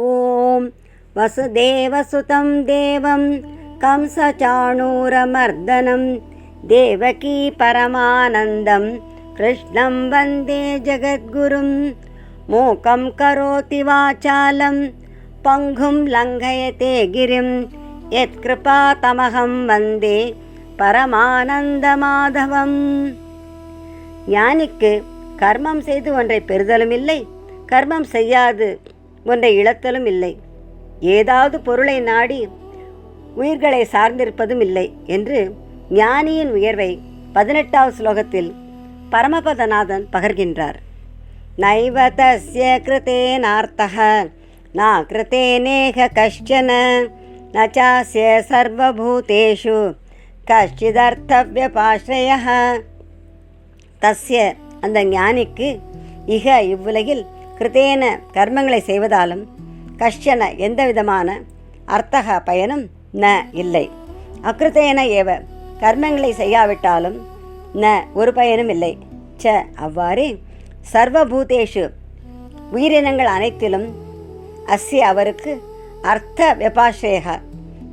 ஓம் வசுதேவசுதம் தேவம் கம்சசாணூரமர்தனம் தேவகீ பரமானந்தம் கிருஷ்ணம் வந்தே ஜகத்குரும் மூகம் கரோதி வாசாலம் பங்கும் லங்கயதே கிரிம் யத்கிருபா தமகம் வந்தே பரமானந்த மாதவம். ஞானிக்கு கர்மம் செய்து ஒன்றை பெறுதலும் இல்லை, கர்மம் செய்யாது ஒன்றை இழத்தலும் இல்லை, ஏதாவது பொருளை நாடி உயிர்களை சார்ந்திருப்பதும் இல்லை என்று ஞானியின் உயர்வை 18வது ஸ்லோகத்தில் பரமபதநாதன் பகர்கின்றார். நைவ தஸ்ய கிருதேனார்த்தः ந கிருதேனேக கஷ்சன ந சாஸ்ய சர்வபூதேஷு கஷ்சிதர்த்தவ்யபாஸ்ரயः. தஸ்ய அந்த ஞானிக்கு இக இவ்வுலகில் கிருதேன கர்மங்களை செய்வதாலும் கஷ்டன எந்த விதமான அர்த்தக பயனும் ந இல்லை, அக்கிருத்தேன ஏவ கர்மங்களை செய்யாவிட்டாலும் ந ஒரு பயனும் இல்லை. ச அவ்வாறே சர்வபூதேஷு உயிரினங்கள் அனைத்திலும் அஸ்ய அவருக்கு அர்த்த விபாஸ்ரேக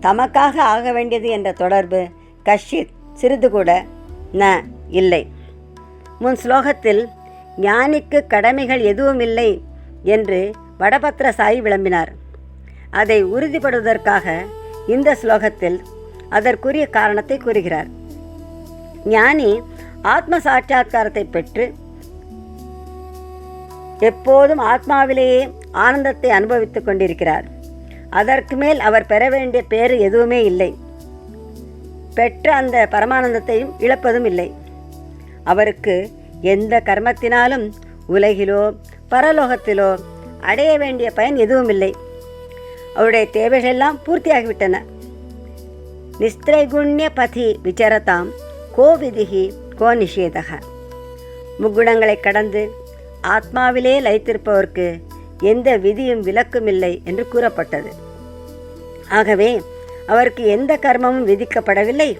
தமக்காக ஆக வேண்டியது என்ற தொடர்பு கஷ்டித் சிறிது கூட ந இல்லை. முன் ஸ்லோகத்தில் ஞானிக்கு கடமைகள் எதுவும் இல்லை என்று வடபத்திரசாயி விளம்பினார். அதை உறுதிப்படுவதற்காக இந்த ஸ்லோகத்தில் அதற்குரிய காரணத்தை கூறுகிறார். ஞானி ஆத்ம சாட்சாத்காரத்தை பெற்று எப்போதும் ஆத்மாவிலேயே ஆனந்தத்தை அனுபவித்துக் கொண்டிருக்கிறார். அதற்கு மேல் அவர் பெற வேண்டிய பேறு எதுவுமே இல்லை, பெற்ற அந்த பரமானந்தத்தையும் இழப்பதும் இல்லை. அவருக்கு எந்த கர்மத்தினாலும் உலகிலோ பரலோகத்திலோ அடைய வேண்டிய பயன் எதுவும் இல்லை. அவருடைய தேவைகளெல்லாம் பூர்த்தியாகிவிட்டன. நிஸ்திரைகுண்ய பதி விசரதாம் கோ விதிகி கோ நிஷேதக. முக்குணங்களை கடந்து ஆத்மாவிலே லயித்திருப்பவருக்கு எந்த விதியும் விலக்கும் இல்லை என்று கூறப்பட்டது. ஆகவே அவருக்கு எந்த கர்மமும் விதிக்கப்படவில்லை.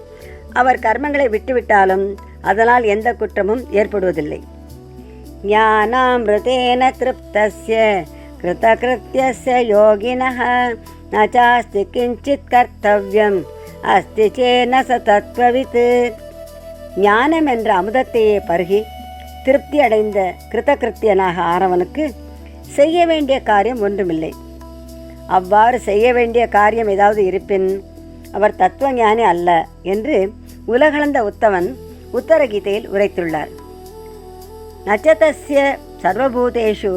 அவர் கர்மங்களை விட்டுவிட்டாலும் அதனால் எந்த குற்றமும் ஏற்படுவதில்லை. ஞானாமிருதேன திருப்தஸ்ய கிருதகிருத்யஸ்ய யோகினஹ ந சாஸ்தி கிஞ்சித் கர்த்தவ்யம் அஸ்தி சேன ச தத்வவித். ஞானம் என்ற அமுதத்தையே பருகி திருப்தி அடைந்த கிருதகிருத்தியனாக ஆனவனுக்கு செய்ய வேண்டிய காரியம் ஒன்றுமில்லை. அவ்வாறு செய்ய வேண்டிய காரியம் ஏதாவது இருப்பின் அவர் தத்துவ ஞானி அல்ல என்று உலகளந்த உத்தவன் உத்தரகீதையில் உரைத்துள்ளார். நச்சதஸ்ய சர்வபூதேஷு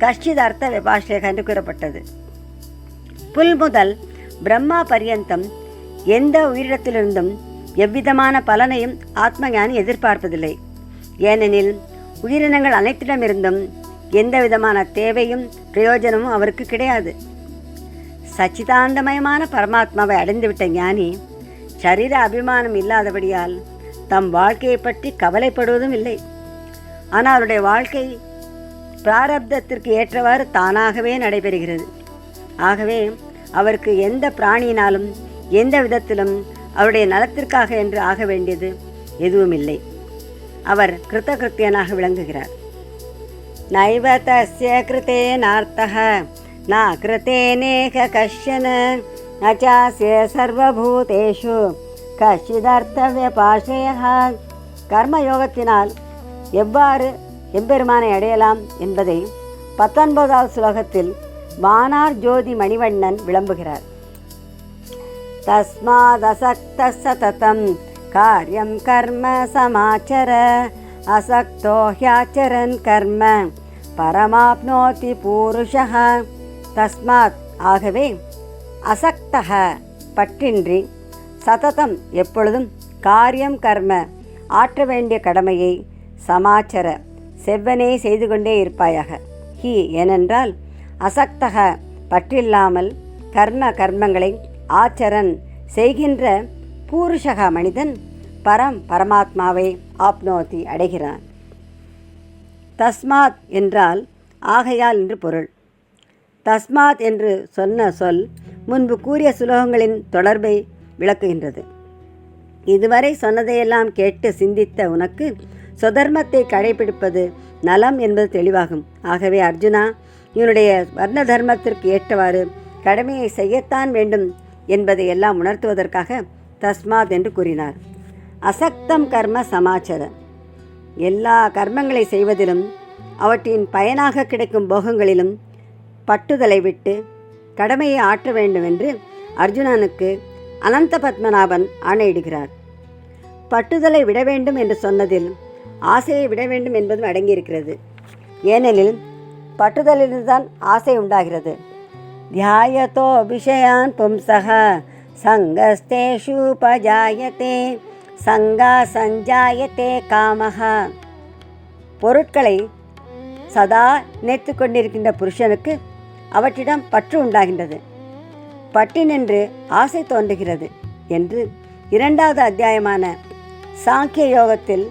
கஷ்டித் அர்த்த விபாஸ்ரேக என்று கூறப்பட்டது. புல் முதல் பிரம்மா பரியந்தம் எந்த உயிரிடத்திலிருந்தும் எவ்விதமான பலனையும் ஆத்ம ஞானி எதிர்பார்ப்பதில்லை. ஏனெனில் உயிரினங்கள் அனைத்திடமிருந்தும் எந்த விதமான தேவையும் பிரயோஜனமும் அவருக்கு கிடையாது. சச்சிதாந்தமயமான பரமாத்மாவை அடைந்துவிட்ட ஞானி சரீர அபிமானம் இல்லாதபடியால் தம் வாழ்க்கையை பற்றி கவலைப்படுவதும் இல்லை. ஆனால் அவருடைய வாழ்க்கை பிராரப்தத்திற்கு ஏற்றவாறு தானாகவே நடைபெறுகிறது. ஆகவே அவருக்கு எந்த பிராணியினாலும் எந்த விதத்திலும் அவருடைய நலத்திற்காக என்று ஆக வேண்டியது எதுவும் இல்லை. அவர் கிருத்தகிருத்தியனாக விளங்குகிறார். நைவ தஸ்ய கிருதேனார்த்தः ந கிருதேனேக கஷ்சன ந சாஸ்ய சர்வபூதேஷு கஷ்டிதர்த்த விபாஸ்ரயः. கர்மயோகத்தினால் எவ்வாறு எம்பெருமானை அடையலாம் என்பதை 19வது ஸ்லோகத்தில் வானார் ஜோதி மணிவண்ணன் விளம்புகிறார். தஸ்மாதசக்த சததம் காரியம் கர்ம சமாச்சர அசக்தோ ஹ்யாச்சரன் கர்ம பரமாப்னோதி பூருஷः. தஸ்மாத் ஆகவே அசக்தக பற்றின்றி சததம் எப்பொழுதும் காரியம் கர்ம ஆற்ற வேண்டிய கடமையை சமாச்சர செவ்வனே செய்து கொண்டே இருப்பாயாக. ஹி ஏனென்றால் அசக்தக பற்றில்லாமல் கர்மங்களை ஆச்சரன் செய்கின்ற பூருஷக மனிதன் பரமாத்மாவை ஆப்னோதி அடைகிறான். தஸ்மாத் என்றால் ஆகையால் என்று பொருள். தஸ்மாத் என்று சொன்ன சொல் முன்பு கூறிய சுலோகங்களின் தொடர்பை விளக்குகின்றது. இதுவரை சொன்னதையெல்லாம் கேட்டு சிந்தித்த உனக்கு சொதர்மத்தை கடைபிடிப்பது நலம் என்பது தெளிவாகும். ஆகவே அர்ஜுனா, இவனுடைய வர்ண தர்மத்திற்கு ஏற்றவாறு கடமையை செய்யத்தான் வேண்டும் என்பதை எல்லாம் உணர்த்துவதற்காக தஸ்மாத் என்று கூறினார். அசக்தம் கர்ம சமாச்சர, எல்லா கர்மங்களை செய்வதிலும் அவற்றின் பயனாக கிடைக்கும் போகங்களிலும் பட்டுதலை விட்டு கடமையை ஆற்ற வேண்டும் என்று அர்ஜுனனுக்கு அனந்த பத்மநாபன் ஆணையிடுகிறார். பட்டுதலை விட வேண்டும் என்று சொன்னதில் ஆசையை விட வேண்டும் என்பதும் அடங்கியிருக்கிறது. ஏனெனில் பட்டுதலிலிருந்துதான் ஆசை உண்டாகிறது. தியாயதோ விஷயான் பும்சக சங்கஸ்தேஷு பஜாயத்தே சங்கா சஞ்சாயத்தே காமஹ. பொருட்களை சதா நினைத்து கொண்டிருக்கின்ற புருஷனுக்கு அவற்றிடம் பற்று உண்டாகின்றது, பட்டினின்று ஆசை தோன்றுகிறது என்று 2வது அத்தியாயமான சாங்கிய யோகத்தில்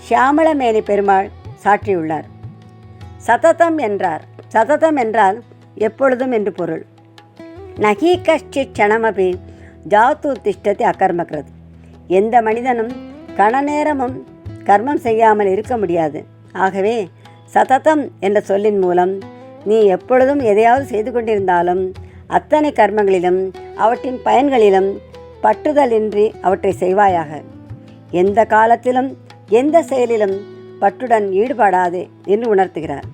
ஷியாமளமேனி பெருமாள் சாற்றியுள்ளார். சததம் என்றார். சததம் என்றால் எப்பொழுதும் என்று பொருள். நகி கஷ்டித் க்ஷணமபி ஜாத்து திஷ்டத்தை அகர்மக்கிறது. எந்த மனிதனும் கணநேரமும் கர்மம் செய்யாமல் இருக்க முடியாது. ஆகவே சததம் என்ற சொல்லின் மூலம் நீ எப்பொழுதும் எதையாவது செய்து கொண்டிருந்தாலும் அத்தனை கர்மங்களிலும் அவற்றின் பயன்களிலும் பற்றுதலின்றி அவற்றை செய்வாயாக. எந்த காலத்திலும் எந்த செயலிலும் பற்றுடன் ஈடுபடாதே என்று உணர்த்துகிறார்.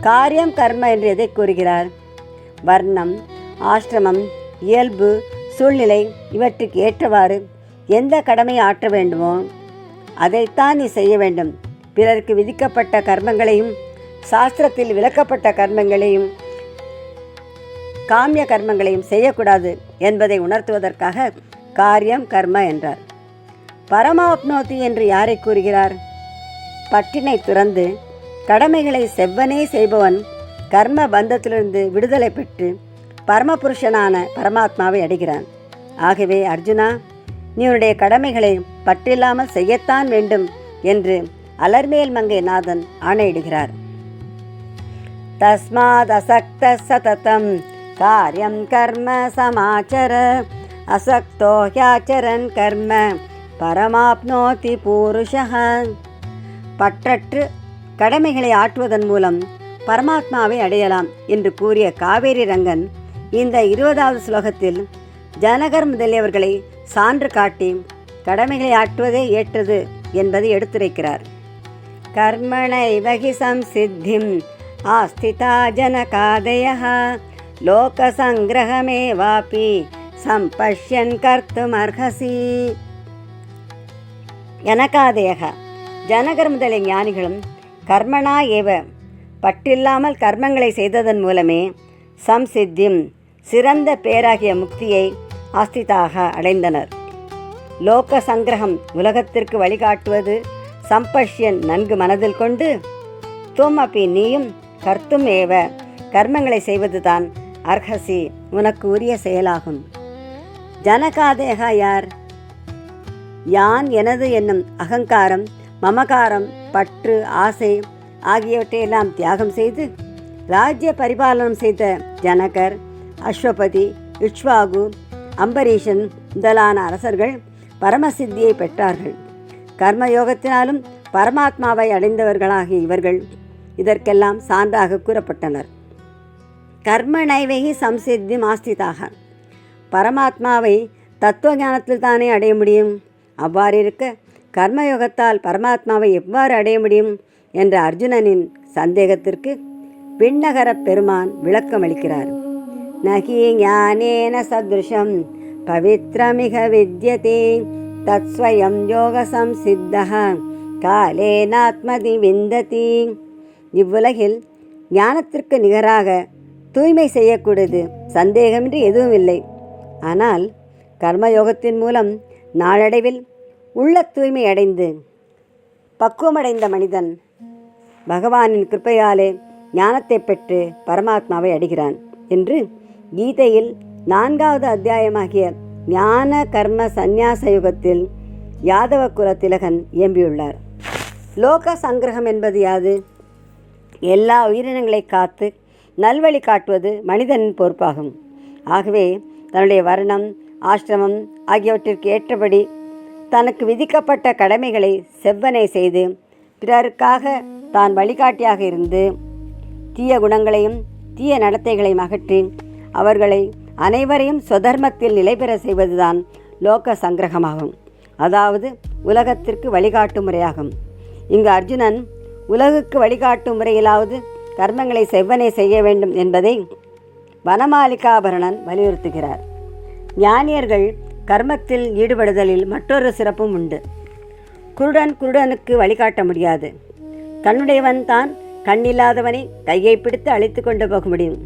காரியம் கர்ம என்று எதை கூறுகிறார்? வர்ணம், ஆசிரமம், இயல்பு, சூழ்நிலை இவற்றுக்கு ஏற்றவாறு எந்த கடமையை ஆற்ற வேண்டுமோ அதைத்தான் நீ செய்ய வேண்டும். பிறருக்கு விதிக்கப்பட்ட கர்மங்களையும் சாஸ்திரத்தில் விளக்கப்பட்ட கர்மங்களையும் காமிய கர்மங்களையும் செய்யக்கூடாது என்பதை உணர்த்துவதற்காக காரியம் கர்ம என்றார். பரமாப்னோதி என்று யாரை கூறுகிறார்? பற்றினை துறந்து கடமைகளை செவ்வனே செய்பவன் கர்ம பந்தத்திலிருந்து விடுதலை பெற்று பரமபுருஷனான பரமாத்மாவை அடைகிறான். ஆகவே அர்ஜுனா, நீ உன்னுடைய கடமைகளை பற்றில்லாமல் செய்யத்தான் வேண்டும் என்று அலர்மேல் மங்கை நாதன் ஆணையிடுகிறார். தஸ்மாத் அசக்த சததம் காரியம் கர்ம சமாச்சர அசக்தோ ஹ்யாச்சரன் கர்ம பரமாப்னோதி பூருஷஹ. பற்றற்று கடமைகளை ஆற்றுவதன் மூலம் பரமாத்மாவை அடையலாம் என்று கூறிய காவேரி ரங்கன் இந்த 20வது ஸ்லோகத்தில் ஜனகர் முதலியவர்களை சான்று காட்டி கடமைகளை ஆற்றுவதே ஏற்றது என்பதை எடுத்துரைக்கிறார். கர்மணைவ ஹி சம்சித்திம் ஆஸ்திதா ஜனகாதயः லோகசங்கிரகமேவாபி சம்பஷ்யன் கர்த்துமர்ஹசி. ஜனகாதயக, ஜனகர் முதலிய ஞானிகளும் கர்மணா ஏவ, பற்றில்லாமல் கர்மங்களை செய்ததன் மூலமே சம்சித்திம், சிறந்த பேராகிய முக்தியை ஆஸ்திதாக அடைந்தனர். லோக சங்கிரகம், உலகத்திற்கு வழிகாட்டுவது, சம்பஷ்யன் நன்கு மனதில் கொண்டு, தும் அப்பி நீயும் கர்த்தும் ஏவ, கர்மங்களை செய்வதுதான் அர்ஹசி, உனக்கு உரிய செயலாகும். ஜனகாதேக யார்? யான் எனது என்னும் அகங்காரம், மமகாரம், பற்று, ஆசை ஆகியவற்றையெல்லாம் தியாகம் செய்து ராஜ்ய பரிபாலனம் செய்த ஜனகர், அஸ்வபதி, இக்ஷ்வாகு, அம்பரீஷன் முதலான அரசர்கள் பரமசித்தியை பெற்றார்கள். கர்மயோகத்தினாலும் பரமாத்மாவை அடைந்தவர்களாகிய இவர்கள் இதற்கெல்லாம் சான்றாக கூறப்பட்டனர். கர்ம நைவகி சம்சித்தி ஆஸ்திதாக, பரமாத்மாவை தத்துவ ஞானத்தில் தானே அடைய முடியும். அவ்வாறு இருக்க கர்மயோகத்தால் பரமாத்மாவை எவ்வாறு அடைய முடியும் என்ற அர்ஜுனனின் சந்தேகத்திற்கு விண்ணகர பெருமான் விளக்கம் அளிக்கிறார். நகி ஞானேன சத்ருஷம் பவித்ரமிக வித்யதே தத்ஸ்வயம் யோக சம்சித்தஹ காலேனாத்மதி விந்ததி. இவ்வுலகில் ஞானத்திற்கு நிகராக தூய்மை செய்யக்கூடியது சந்தேகமின்றி எதுவும் இல்லை. ஆனால் கர்மயோகத்தின் மூலம் நாளடைவில் உள்ள தூய்மை அடைந்து பக்குவமடைந்த மனிதன் பகவானின் கிருப்பையாலே ஞானத்தை பெற்று பரமாத்மாவை அடைகிறான் என்று கீதையில் 4வது அத்தியாயமாகிய ஞான கர்ம சந்நியாச யுகத்தில் யாதவ குல திலகன் இயம்பியுள்ளார். லோக சங்கிரகம் என்பது யாது? எல்லா உயிரினங்களை காத்து நல்வழி காட்டுவது மனிதனின் பொறுப்பாகும். ஆகவே தன்னுடைய வர்ணம், ஆசிரமம் ஆகியவற்றிற்கு ஏற்றபடி தனக்கு விதிக்கப்பட்ட கடமைகளை செவ்வனை செய்து பிறருக்காக தான் வழிகாட்டியாக இருந்து தீய குணங்களையும் தீய நடத்தைகளை அகற்றி அவர்களை அனைவரையும் சொதர்மத்தில் நிலைபெற செய்வதுதான் லோக சங்கிரகமாகும். அதாவது உலகத்திற்கு வழிகாட்டும் முறையாகும். இங்கு அர்ஜுனன் உலகுக்கு வழிகாட்டும் முறையிலாவது கர்மங்களை செவ்வனே செய்ய வேண்டும் என்பதை வனமாலிகாபரணன் வலியுறுத்துகிறார். ஞானியர்கள் கர்மத்தில் ஈடுபடுதலில் மற்றொரு சிறப்பும் உண்டு. குருடனுக்கு வழிகாட்ட முடியாது. கண்ணுடையவன் தான் கண்ணில்லாதவனை கையை பிடித்து அழைத்து கொண்டு போக முடியும்.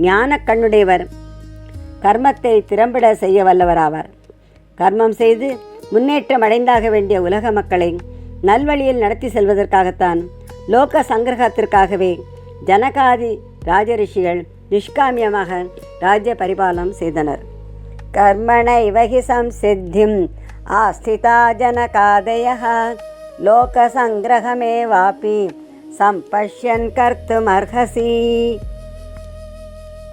ஞான கண்ணுடையவர் கர்மத்தை திறம்பட செய்ய வல்லவராவார். கர்மம் செய்து முன்னேற்றம் அடைந்தாக வேண்டிய உலக மக்களை நல்வழியில் நடத்தி செல்வதற்காகத்தான் லோக சங்கிரகத்திற்காகவே ஜனகாதி ராஜரிஷிகள் நிஷ்காமியமாக ராஜ்ய பரிபாலனம் செய்தனர். கர்மணை வகி சம்சித்திம் ஆஸ்திதா ஜனகாதயः லோக சங்கிரகமே வாபி சம்பஷ்யன் கர்த்தும் அர்ஹசி.